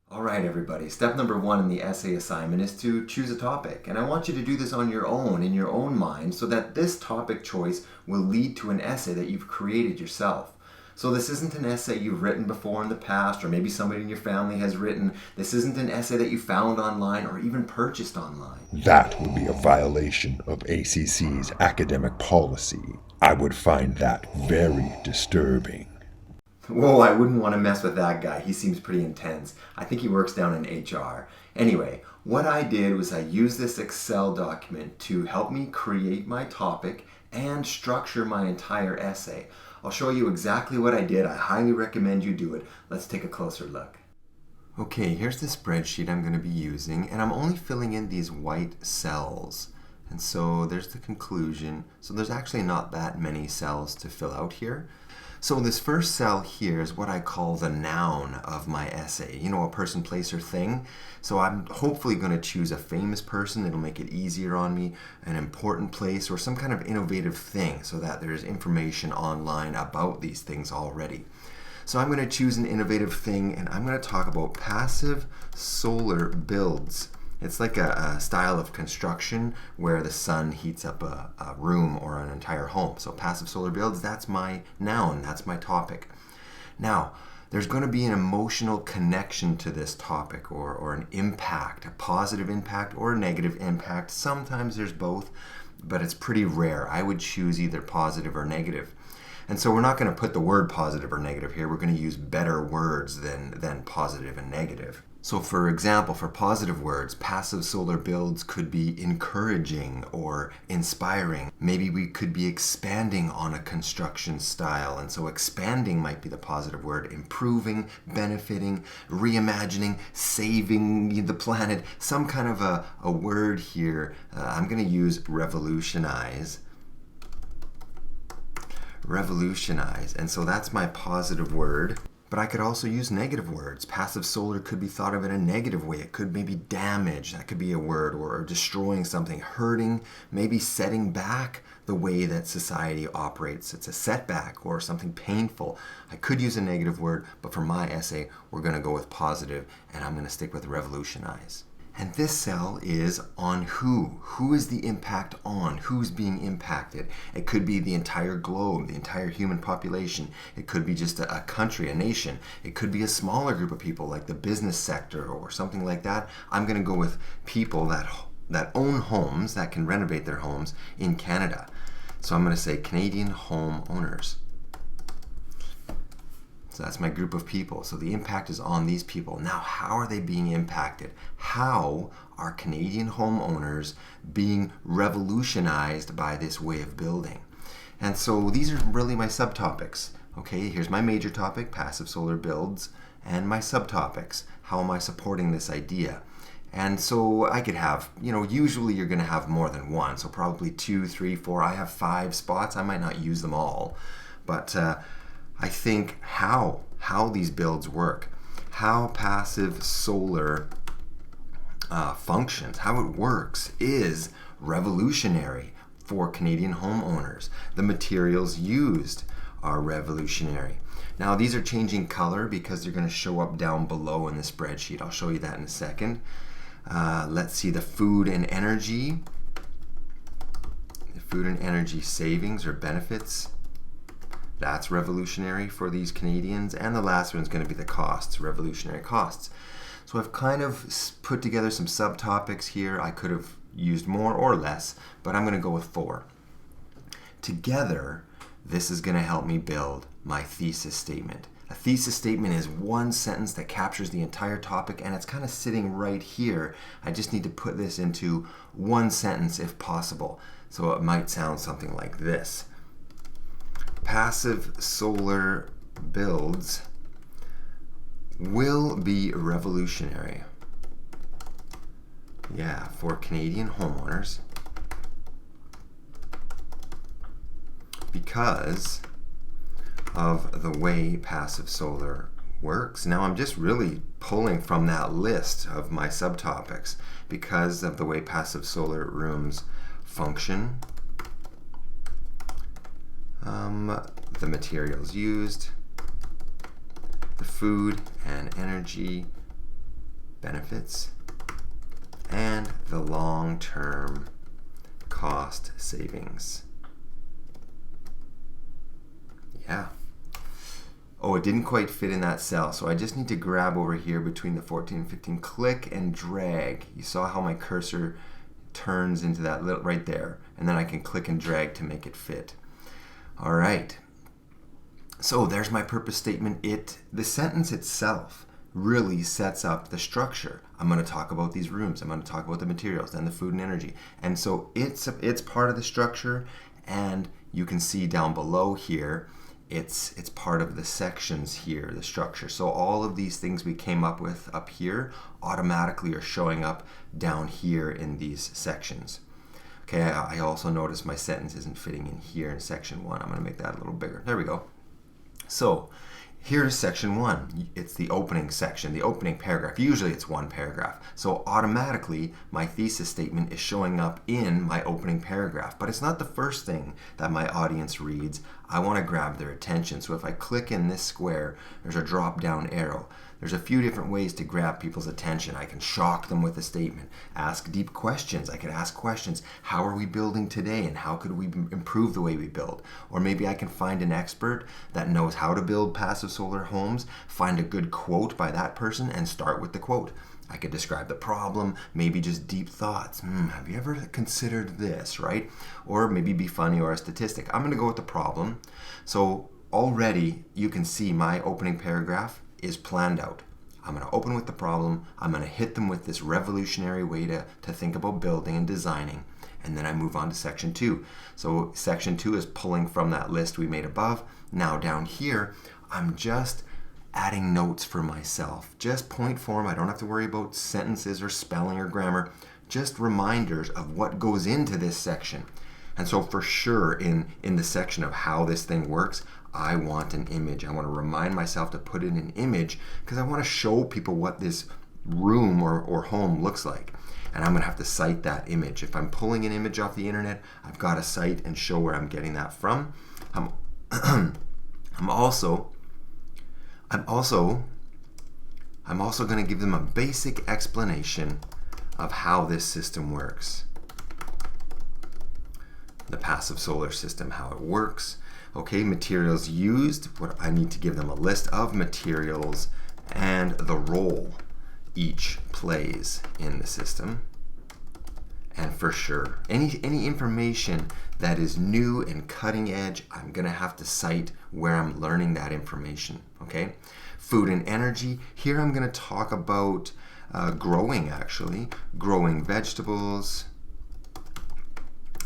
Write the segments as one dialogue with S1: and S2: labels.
S1: All right, everybody. Step number one in the essay assignment is to choose a topic. And I want you to do this on your own, in your own mind, so that this topic choice will lead to an essay that you've created yourself. So this isn't an essay you've written before in the past, or maybe somebody in your family has written. This isn't an essay that you found online or even purchased online.
S2: That would be a violation of ACC's academic policy. I would find that very disturbing.
S1: Whoa, I wouldn't want to mess with that guy. He seems pretty intense. I think he works down in HR. Anyway, what I did was I used this Excel document to help me create my topic and structure my entire essay. I'll show you exactly what I did. I highly recommend you do it. Let's take a closer look. Okay, here's the spreadsheet I'm going to be using, and I'm only filling in these white cells. And so there's the conclusion. So there's actually not that many cells to fill out here. So this first cell here is what I call the noun of my essay. You know, a person, place, or thing. So I'm hopefully going to choose a famous person. It'll make it easier on me, an important place, or some kind of innovative thing so that there's information online about these things already. So I'm going to choose an innovative thing, and I'm going to talk about passive solar builds. It's like a style of construction where the sun heats up a room or an entire home. So passive solar builds, that's my noun, that's my topic. Now, there's going to be an emotional connection to this topic or an impact, a positive impact or a negative impact. Sometimes there's both, but it's pretty rare. I would choose either positive or negative. And so we're not going to put the word positive or negative here. We're going to use better words than positive and negative. So for example, for positive words, passive solar builds could be encouraging or inspiring. Maybe we could be expanding on a construction style. And so expanding might be the positive word. Improving, benefiting, reimagining, saving the planet. Some kind of a word here. I'm going to use revolutionize. Revolutionize. And so that's my positive word. But I could also use negative words. Passive solar could be thought of in a negative way. It could maybe damage, that could be a word, or destroying something, hurting, maybe setting back the way that society operates. It's a setback or something painful. I could use a negative word, but for my essay, we're going to go with positive, and I'm going to stick with revolutionize. And this cell is on who. Who is the impact on? Who's being impacted? It could be the entire globe, the entire human population. It could be just a country, a nation. It could be a smaller group of people like the business sector or something like that. I'm going to go with people that own homes, that can renovate their homes in Canada. So I'm going to say Canadian home owners. So that's my group of people. So the impact is on these people. Now, how are they being impacted? How are Canadian homeowners being revolutionized by this way of building? And so these are really my subtopics. Okay, here's my major topic, passive solar builds, and my subtopics. How am I supporting this idea? And so I could have, usually you're going to have more than one. So probably 2, 3, 4. I have 5 spots. I might not use them all. But I think how these builds work, how passive solar functions, how it works is revolutionary for Canadian homeowners. The materials used are revolutionary. Now these are changing color because they're going to show up down below in the spreadsheet. I'll show you that in a second. Let's see the food and energy. The food and energy savings or benefits. That's revolutionary for these Canadians. And the last one is going to be the costs, revolutionary costs. So I've kind of put together some subtopics here. I could have used more or less, but I'm going to go with 4. Together, this is going to help me build my thesis statement. A thesis statement is one sentence that captures the entire topic, and it's kind of sitting right here. I just need to put this into one sentence if possible. So it might sound something like this. Passive solar builds will be revolutionary. Yeah, for Canadian homeowners because of the way passive solar works. Now I'm just really pulling from that list of my subtopics because of the way passive solar rooms function. The materials used, the food and energy benefits, and the long-term cost savings. Yeah. Oh, it didn't quite fit in that cell, so I just need to grab over here between the 14 and 15, click and drag. You saw how my cursor turns into that little right there, and then I can click and drag to make it fit. All right. So there's my purpose statement. The sentence itself really sets up the structure. I'm going to talk about these rooms. I'm going to talk about the materials, then the food and energy. And so it's part of the structure, and you can see down below here, it's part of the sections here, the structure. So all of these things we came up with up here automatically are showing up down here in these sections. Okay, I also notice my sentence isn't fitting in here in section 1. I'm going to make that a little bigger. There we go. So here's section 1. It's the opening section, the opening paragraph. Usually it's one paragraph. So automatically my thesis statement is showing up in my opening paragraph. But it's not the first thing that my audience reads. I want to grab their attention. So if I click in this square, there's a drop down arrow. There's a few different ways to grab people's attention. I can shock them with a statement, ask deep questions. I can ask questions. How are we building today, and how could we improve the way we build? Or maybe I can find an expert that knows how to build passive solar homes, find a good quote by that person, and start with the quote. I could describe the problem, maybe just deep thoughts. Have you ever considered this, right? Or maybe be funny or a statistic. I'm going to go with the problem. So already you can see my opening paragraph is planned out. I'm going to open with the problem. I'm going to hit them with this revolutionary way to think about building and designing. And then I move on to section 2. So section 2 is pulling from that list we made above. Now down here, I'm just adding notes for myself. Just point form. I don't have to worry about sentences or spelling or grammar. Just reminders of what goes into this section. And so for sure in the section of how this thing works, I want an image. I want to remind myself to put in an image because I want to show people what this room or home looks like. And I'm going to have to cite that image. If I'm pulling an image off the internet, I've got to cite and show where I'm getting that from. I'm also going to give them a basic explanation of how this system works. The passive solar system, how it works. Okay, materials used. What I need to give them a list of materials and the role each plays in the system. And for sure, any information that is new and cutting edge, I'm going to have to cite where I'm learning that information. Okay, food and energy. Here I'm going to talk about growing vegetables,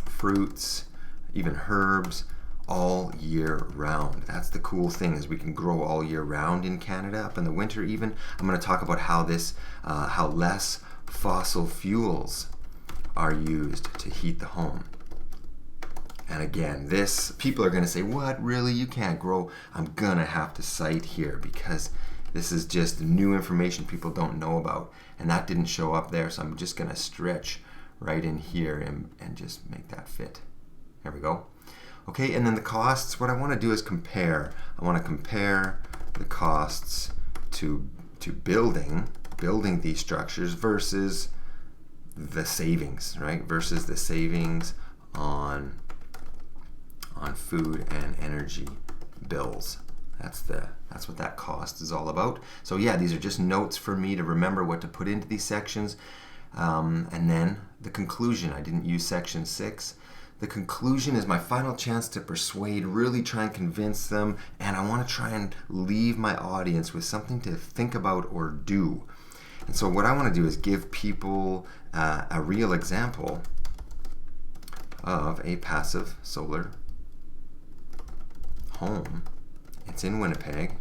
S1: fruits, even herbs, all year round. That's the cool thing, is we can grow all year round in Canada, up in the winter even. I'm going to talk about how less fossil fuels are used to heat the home. And again, people are going to say, what, really? You can't grow? I'm going to have to cite here because this is just new information people don't know about. And that didn't show up there, so I'm just going to stretch right in here and just make that fit. There we go. Okay, and then the costs, what I want to do is compare. I want to compare the costs to building these structures versus the savings, right? Versus the savings on food and energy bills. That's what that cost is all about. So yeah, these are just notes for me to remember what to put into these sections. And then the conclusion. I didn't use section 6. The conclusion is my final chance to persuade, really try and convince them, and I want to try and leave my audience with something to think about or do. And so what I want to do is give people a real example of a passive solar home. It's in Winnipeg.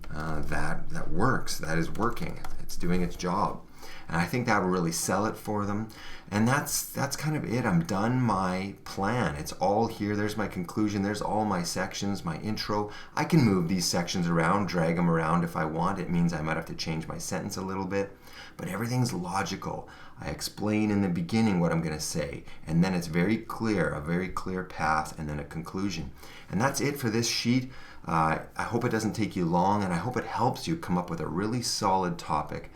S1: That works. That is working. It's doing its job. And I think that will really sell it for them. And that's kind of it. I'm done my plan. It's all here. There's my conclusion. There's all my sections, my intro. I can move these sections around, drag them around if I want. It means I might have to change my sentence a little bit. But everything's logical. I explain in the beginning what I'm going to say. And then it's very clear, a very clear path, and then a conclusion. And that's it for this sheet. I hope it doesn't take you long, and I hope it helps you come up with a really solid topic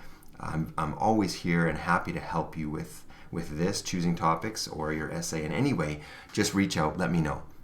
S1: I'm always here and happy to help you with this, choosing topics or your essay in any way. Just reach out, let me know.